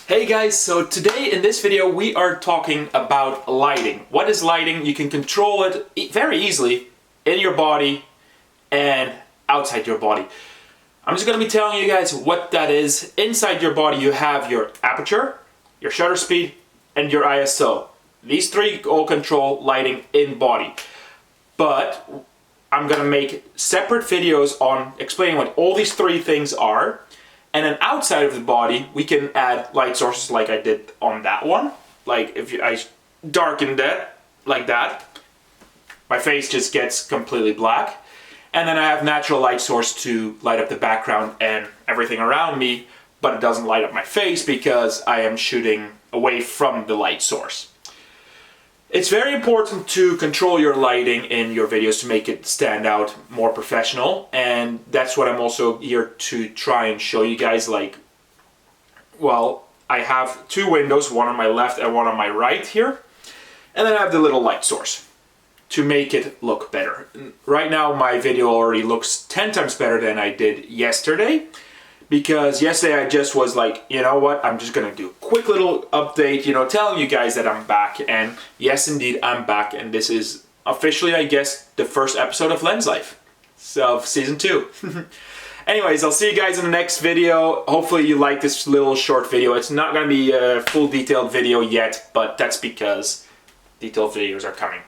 Hey guys, so today in this video we are talking about lighting. What is lighting? You can control it very easily in your body and outside your body. I'm just going to be telling you guys what that is. Inside your body you have your aperture, your shutter speed, and your ISO. These three all control lighting in body. But I'm going to make separate videos on explaining what all these three things are. And then outside of the body, we can add light sources like I did on that one. Like if I darken that, like that, my face just gets completely black. And then I have natural light source to light up the background and everything around me, but it doesn't light up my face because I am shooting away from the light source. It's very important to control your lighting in your videos to make it stand out more professional, and that's what I'm also here to try and show you guys. Like, well, I have two windows, one on my left and one on my right here, and then I have the little light source to make it look better. Right now my video already looks 10 times better than I did yesterday, because yesterday I just was like, you know what, I'm just gonna do a quick little update, telling you guys that I'm back. And yes, indeed, I'm back, and this is officially, I guess, the first episode of Lens Life, so season 2. Anyways, I'll see you guys in the next video. Hopefully you like this little short video. It's not gonna be a full detailed video yet, but that's because detailed videos are coming.